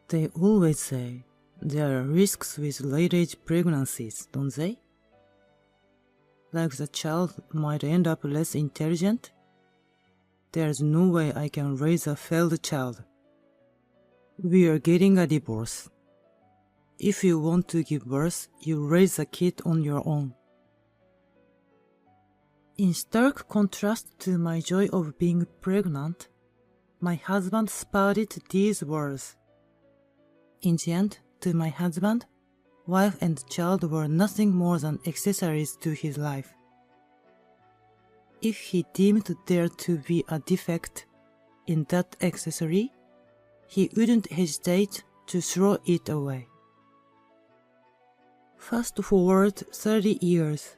They always say there are risks with late-age pregnancies, don't they? Like the child might end up less intelligent? There's no way I can raise a failed child. We are getting a divorce. If you want to give birth, you raise a kid on your own. In stark contrast to my joy of being pregnant, my husband spouted these words. In the end, to my husband, wife and child were nothing more than accessories to his life. If he deemed there to be a defect in that accessory, he wouldn't hesitate to throw it away. Fast forward 30 years.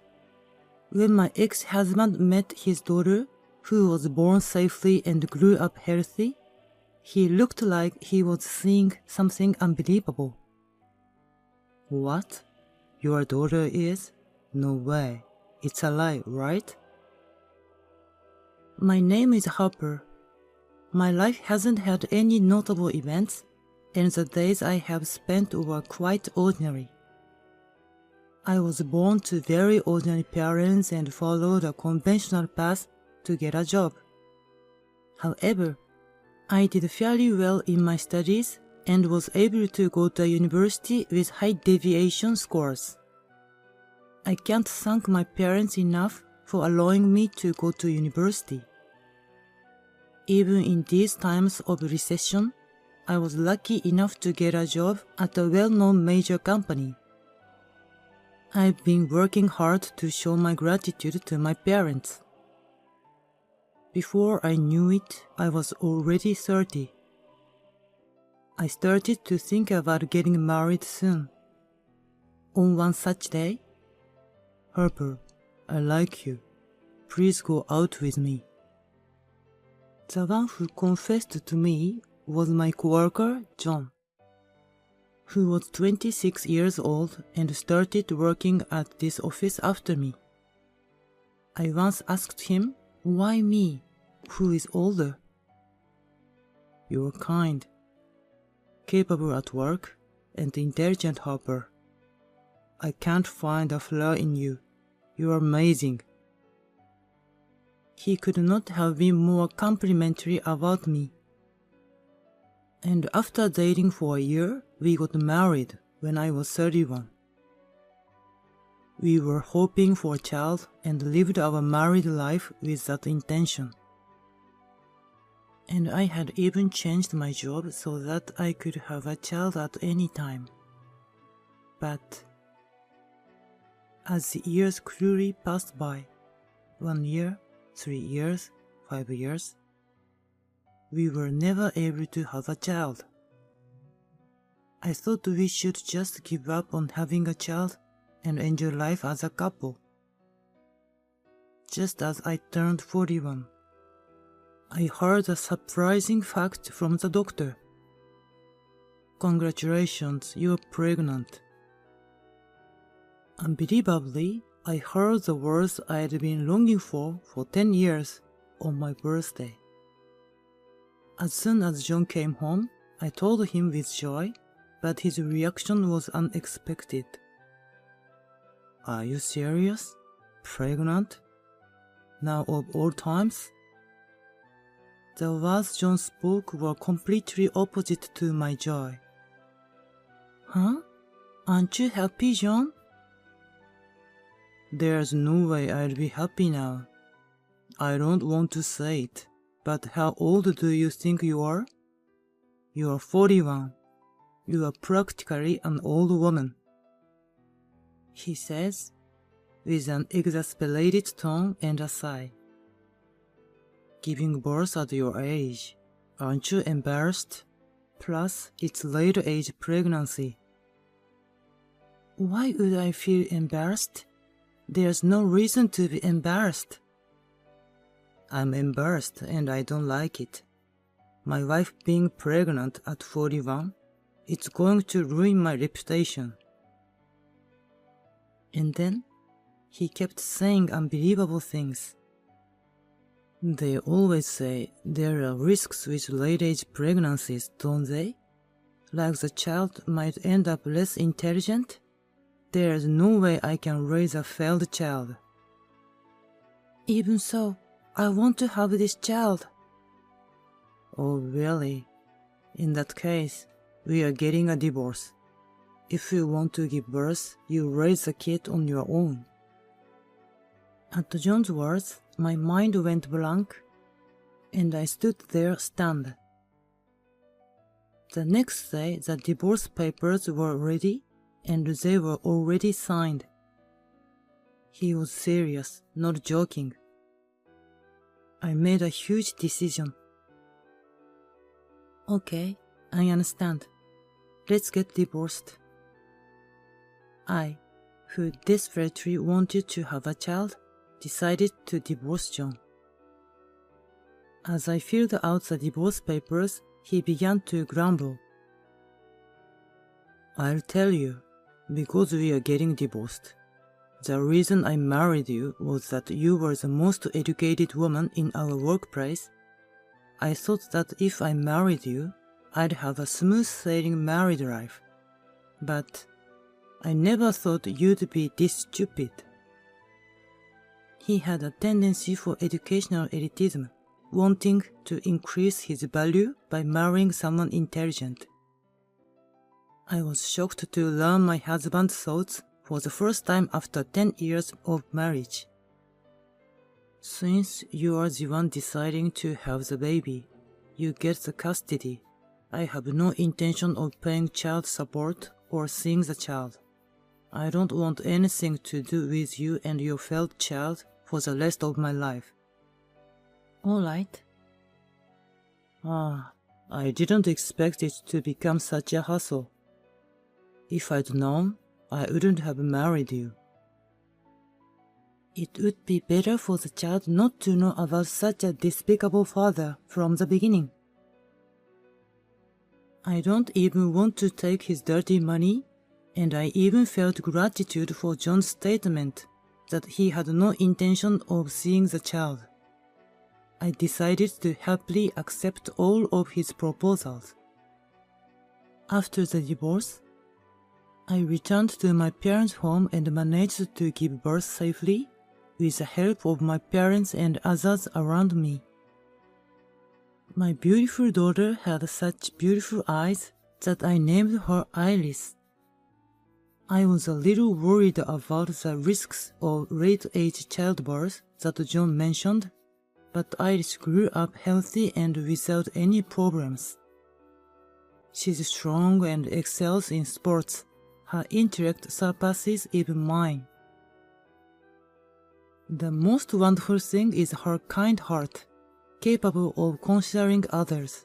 When my ex-husband met his daughter, who was born safely and grew up healthy, he looked like he was seeing something unbelievable. What? Your daughter is? No way. It's a lie, right? My name is Harper. My life hasn't had any notable events, and the days I have spent were quite ordinary. I was born to very ordinary parents and followed a conventional path to get a job. However, I did fairly well in my studies and was able to go to a university with high deviation scores. I can't thank my parents enough for allowing me to go to university. Even in these times of recession, I was lucky enough to get a job at a well-known major company. I've been working hard to show my gratitude to my parents. Before I knew it, I was already 30. I started to think about getting married soon. On one such day, Harper, I like you. Please go out with me. The one who confessed to me was my coworker, John, who was 26 years old and started working at this office after me. I once asked him, why me, who is older? You're kind, capable at work, and intelligent, Harper. I can't find a flaw in you. You're amazing. He could not have been more complimentary about me. And after dating for a year, we got married when I was 31. We were hoping for a child and lived our married life with that intention. And I had even changed my job so that I could have a child at any time. But as the years cruelly passed by, 1 year, 3 years, 5 years, we were never able to have a child. I thought we should just give up on having a child and enjoy life as a couple. Just as I turned 41, I heard a surprising fact from the doctor. Congratulations, you're pregnant. Unbelievably, I heard the words I had been longing for 10 years on my birthday. As soon as John came home, I told him with joy, but his reaction was unexpected. Are you serious? Pregnant? Now of all times? The words John spoke were completely opposite to my joy. Huh? Aren't you happy, John? There's no way I'll be happy now. I don't want to say it, but how old do you think you are? You are 41. You are practically an old woman, he says, with an exasperated tone and a sigh. Giving birth at your age, aren't you embarrassed? Plus, it's late-age pregnancy. Why would I feel embarrassed? There's no reason to be embarrassed. I'm embarrassed and I don't like it. My wife being pregnant at 41, it's going to ruin my reputation. And then, he kept saying unbelievable things. They always say there are risks with late-age pregnancies, don't they? like the child might end up less intelligent? There's no way I can raise a failed child. Even so, I want to have this child. Oh, really? In that case, we are getting a divorce. If you want to give birth, you raise the kid on your own. At John's words, my mind went blank, and I stood there stunned. The next day, the divorce papers were ready, and they were already signed. He was serious, not joking. I made a huge decision. Okay, I understand. Let's get divorced. I, who desperately wanted to have a child, decided to divorce John. As I filled out the divorce papers, he began to grumble. I'll tell you, because we are getting divorced. The reason I married you was that you were the most educated woman in our workplace. I thought that if I married you, I'd have a smooth sailing married life. But I never thought you'd be this stupid. He had a tendency for educational elitism, wanting to increase his value by marrying someone intelligent. I was shocked to learn my husband's thoughts for the first time after 10 years of marriage. Since you are the one deciding to have the baby, you get the custody. I have no intention of paying child support or seeing the child. I don't want anything to do with you and your failed child for the rest of my life. All right. I didn't expect it to become such a hassle. If I'd known, I wouldn't have married you. It would be better for the child not to know about such a despicable father from the beginning. I don't even want to take his dirty money, and I even felt gratitude for John's statement that he had no intention of seeing the child. I decided to happily accept all of his proposals. After the divorce, I returned to my parents' home and managed to give birth safely with the help of my parents and others around me. My beautiful daughter had such beautiful eyes that I named her Iris. I was a little worried about the risks of late-age childbirth that John mentioned, but Iris grew up healthy and without any problems. She's strong and excels in sports. Her intellect surpasses even mine. The most wonderful thing is her kind heart, capable of considering others.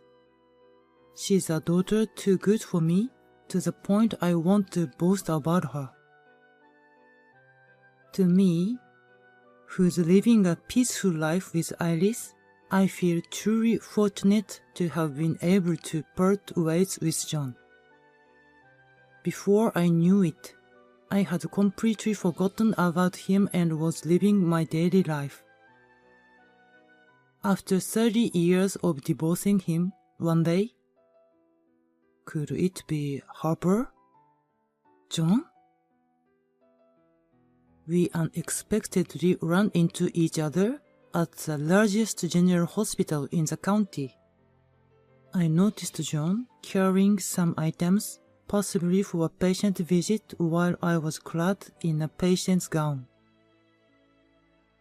She's a daughter too good for me, to the point I want to boast about her. To me, who's living a peaceful life with Iris, I feel truly fortunate to have been able to part ways with John. Before I knew it, I had completely forgotten about him and was living my daily life. After 30 years of divorcing him, one day, could it be Harper? John? We unexpectedly ran into each other at the largest general hospital in the county. I noticed John carrying some items, possibly for a patient visit, while I was clad in a patient's gown.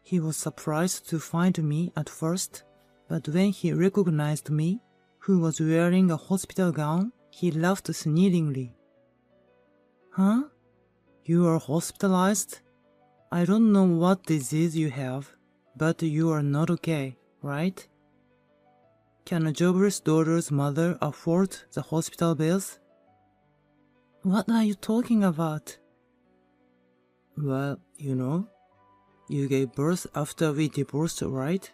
He was surprised to find me at first, but when he recognized me, who was wearing a hospital gown, he laughed sneeringly. Huh? You are hospitalized? I don't know what disease you have, but you are not okay, right? Can a jobless daughter's mother afford the hospital bills? What are you talking about? Well, you gave birth after we divorced, right?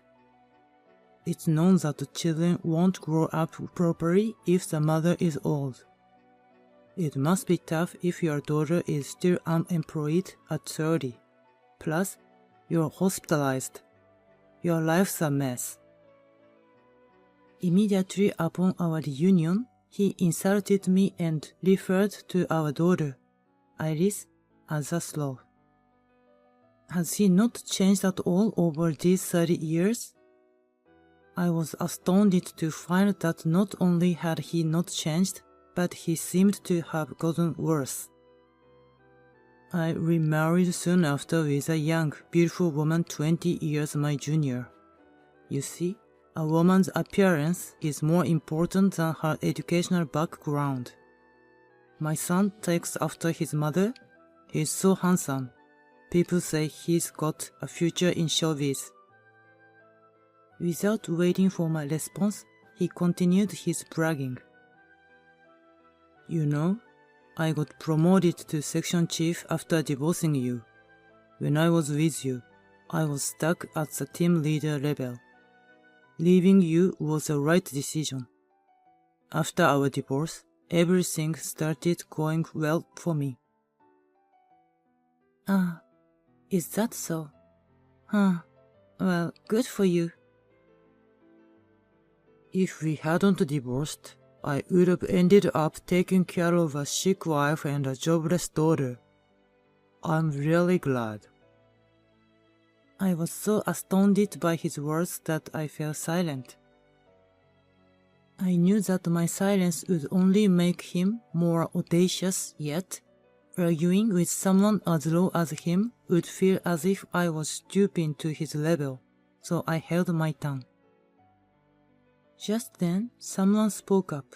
It's known that children won't grow up properly if the mother is old. It must be tough if your daughter is still unemployed at 30. Plus, you're hospitalized. Your life's a mess. Immediately upon our reunion, He insulted me and referred to our daughter, Iris, as a sloth. Has he not changed at all over these 30 years? I was astounded to find that not only had he not changed, but he seemed to have gotten worse. I remarried soon after with a young, beautiful woman 20 years my junior. You see, a woman's appearance is more important than her educational background. My son takes after his mother. He's so handsome. People say he's got a future in showbiz. Without waiting for my response, he continued his bragging. You know, I got promoted to section chief after divorcing you. When I was with you, I was stuck at the team leader level. Leaving you was the right decision. After our divorce, everything started going well for me. Ah, is that so? Well, good for you. If we hadn't divorced, I would have ended up taking care of a sick wife and a jobless daughter. I'm really glad. I was so astounded by his words that I fell silent. I knew that my silence would only make him more audacious, yet arguing with someone as low as him would feel as if I was stooping to his level, so I held my tongue. Just then, someone spoke up.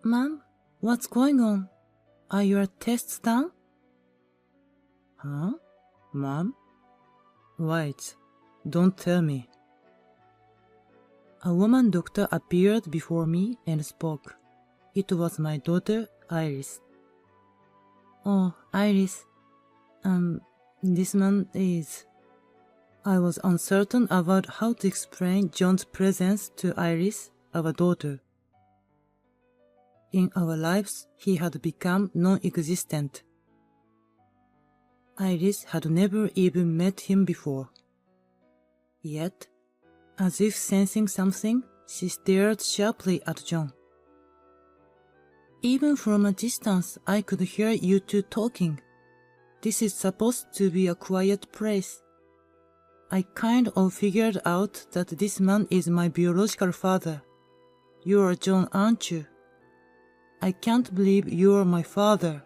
Ma'am, what's going on? Are your tests done? Huh? Mom? Wait, don't tell me. A woman doctor appeared before me and spoke. It was my daughter, Iris. Oh, Iris. This man is... I was uncertain about how to explain John's presence to Iris, our daughter. In our lives, he had become non-existent. Iris had never even met him before. Yet, as if sensing something, she stared sharply at John. Even from a distance, I could hear you two talking. This is supposed to be a quiet place. I kind of figured out that this man is my biological father. You're John, aren't you? I can't believe you're my father.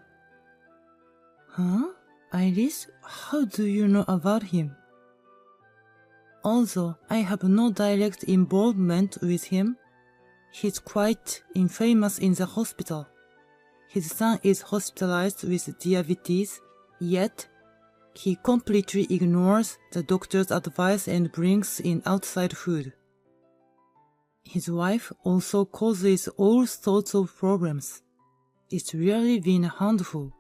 Huh? Iris, how do you know about him? Although I have no direct involvement with him, he's quite infamous in the hospital. His son is hospitalized with diabetes, yet he completely ignores the doctor's advice and brings in outside food. His wife also causes all sorts of problems. It's really been a handful.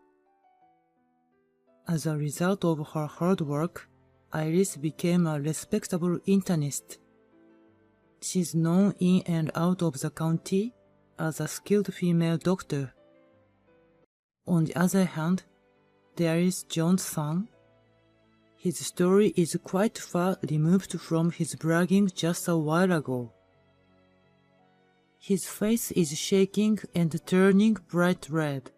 As a result of her hard work, Iris became a respectable internist. She's known in and out of the county as a skilled female doctor. On the other hand, there is John's son. His story is quite far removed from his bragging just a while ago. His face is shaking and turning bright red.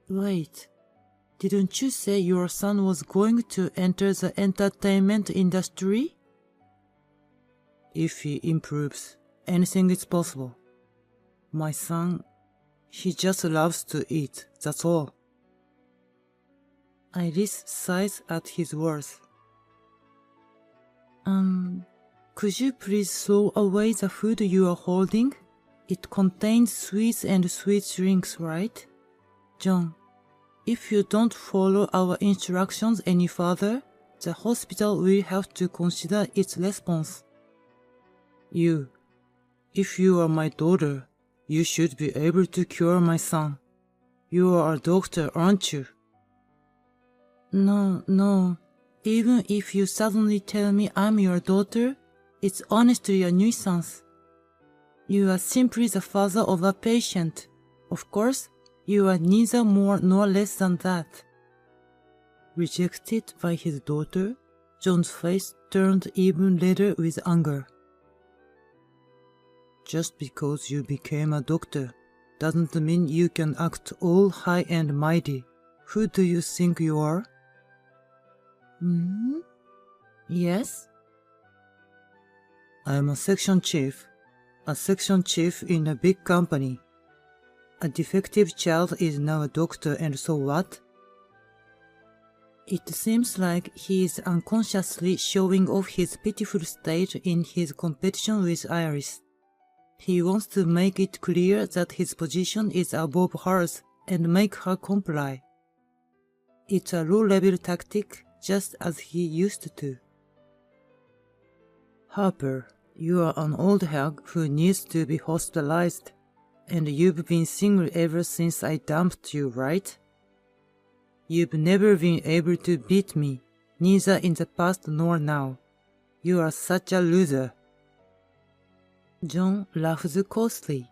Wait, didn't you say your son was going to enter the entertainment industry? If he improves, anything is possible. My son, he just loves to eat, that's all. Iris sighs at his words. Could you please throw away the food you are holding? It contains sweets and sweet drinks, right? John, if you don't follow our instructions any further, the hospital will have to consider its response. If you are my daughter, you should be able to cure my son. You are a doctor, aren't you? No. Even if you suddenly tell me I'm your daughter, it's honestly a nuisance. You are simply the father of a patient. Of course, you are neither more nor less than that. Rejected by his daughter, John's face turned even redder with anger. Just because you became a doctor doesn't mean you can act all high and mighty. Who do you think you are? Yes? I'm a section chief in a big company. A defective child is now a doctor, and so what? It seems like he is unconsciously showing off his pitiful state in his competition with Iris. He wants to make it clear that his position is above hers and make her comply. It's a low-level tactic, just as he used to. Harper, you are an old hag who needs to be hospitalized, and you've been single ever since I dumped you, right? You've never been able to beat me, neither in the past nor now. You are such a loser. John laughs coarsely.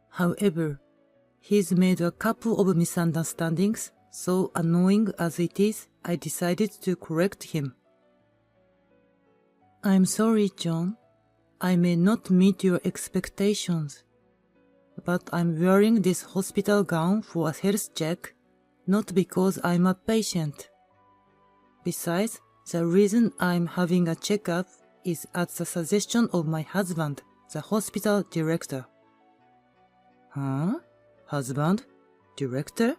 However, he's made a couple of misunderstandings, so annoying as it is, I decided to correct him. I'm sorry, John. I may not meet your expectations, but I'm wearing this hospital gown for a health check, not because I'm a patient. Besides, the reason I'm having a checkup is at the suggestion of my husband, the hospital director. Huh? Husband? Director?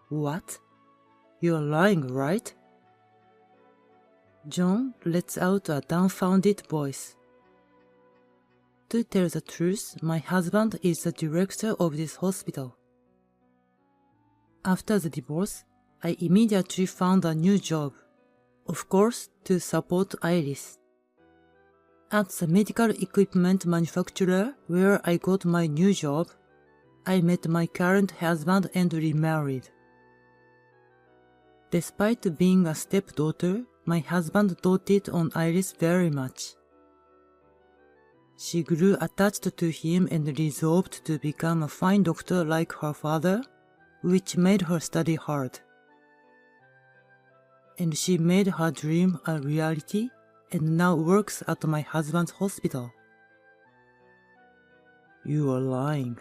What? You're lying, right? John lets out a dumbfounded voice. To tell the truth, my husband is the director of this hospital. After the divorce, I immediately found a new job, of course, to support Iris. At the medical equipment manufacturer where I got my new job, I met my current husband and remarried. Despite being a stepdaughter, my husband doted on Iris very much. She grew attached to him and resolved to become a fine doctor like her father, which made her study hard. And she made her dream a reality and now works at my husband's hospital. You are lying.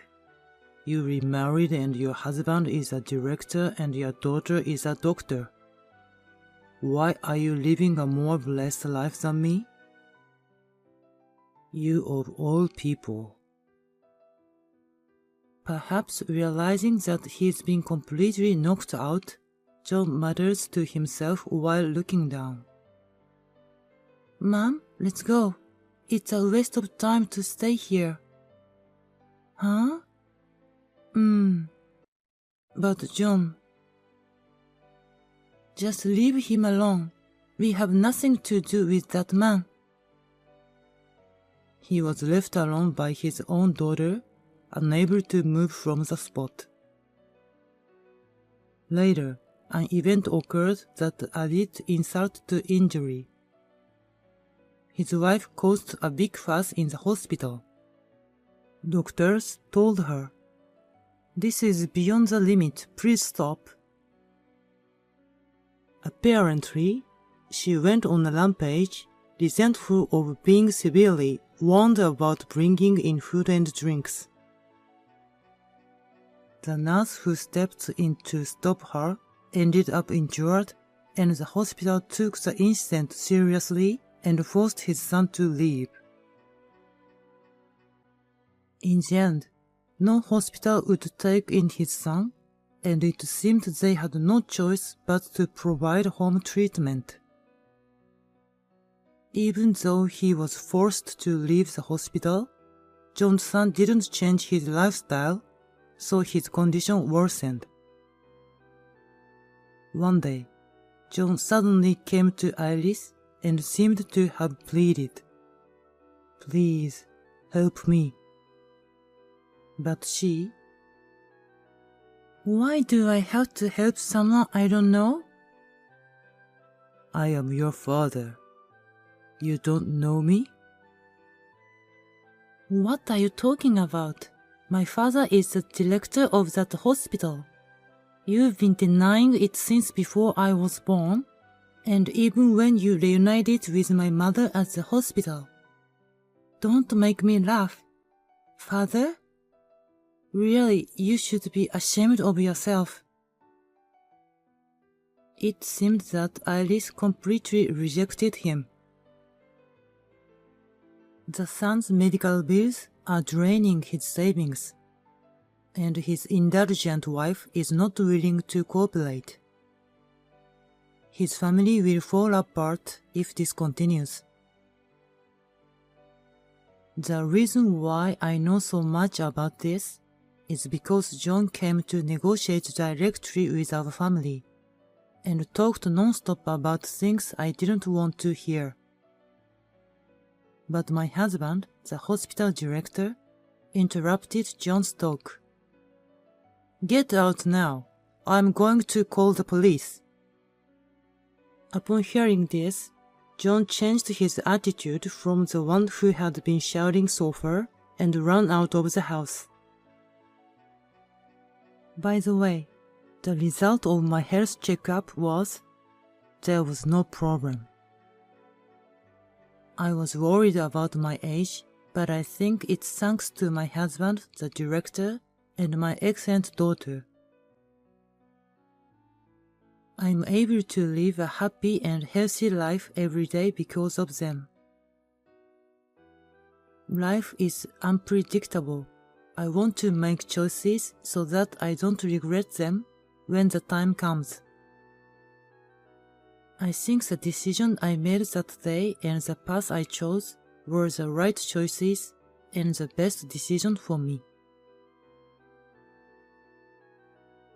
You remarried and your husband is a director and your daughter is a doctor. Why are you living a more blessed life than me? You of all people. Perhaps realizing that he's been completely knocked out, John mutters to himself while looking down. Mom, let's go. It's a waste of time to stay here. Huh? But John... Just leave him alone. We have nothing to do with that man. He was left alone by his own daughter, unable to move from the spot. Later, an event occurred that added insult to injury. His wife caused a big fuss in the hospital. Doctors told her, "This is beyond the limit, please stop." Apparently, she went on a rampage, resentful of being severely warned about bringing in food and drinks. The nurse who stepped in to stop her ended up injured, and the hospital took the incident seriously and forced his son to leave. In the end, no hospital would take in his son, and it seemed they had no choice but to provide home treatment. Even though he was forced to leave the hospital, John's son didn't change his lifestyle, so his condition worsened. One day, John suddenly came to Iris and seemed to have pleaded, "Please, help me." But she, "Why do I have to help someone I don't know?" "I am your father. You don't know me?" "What are you talking about? My father is the director of that hospital. You've been denying it since before I was born, and even when you reunited with my mother at the hospital. Don't make me laugh. Father? Really, you should be ashamed of yourself. It seemed that Iris completely rejected him. The son's medical bills are draining his savings, and his indulgent wife is not willing to cooperate. His family will fall apart if this continues. The reason why I know so much about this is because John came to negotiate directly with our family and talked non-stop about things I didn't want to hear. But my husband, the hospital director, interrupted John's talk. "Get out now. I'm going to call the police." Upon hearing this, John changed his attitude from the one who had been shouting so far and ran out of the house. By the way, the result of my health checkup was there was no problem. I was worried about my age, but I think it's thanks to my husband, the director, and my excellent daughter. I'm able to live a happy and healthy life every day because of them. Life is unpredictable. I want to make choices so that I don't regret them when the time comes. I think the decision I made that day and the path I chose were the right choices and the best decision for me.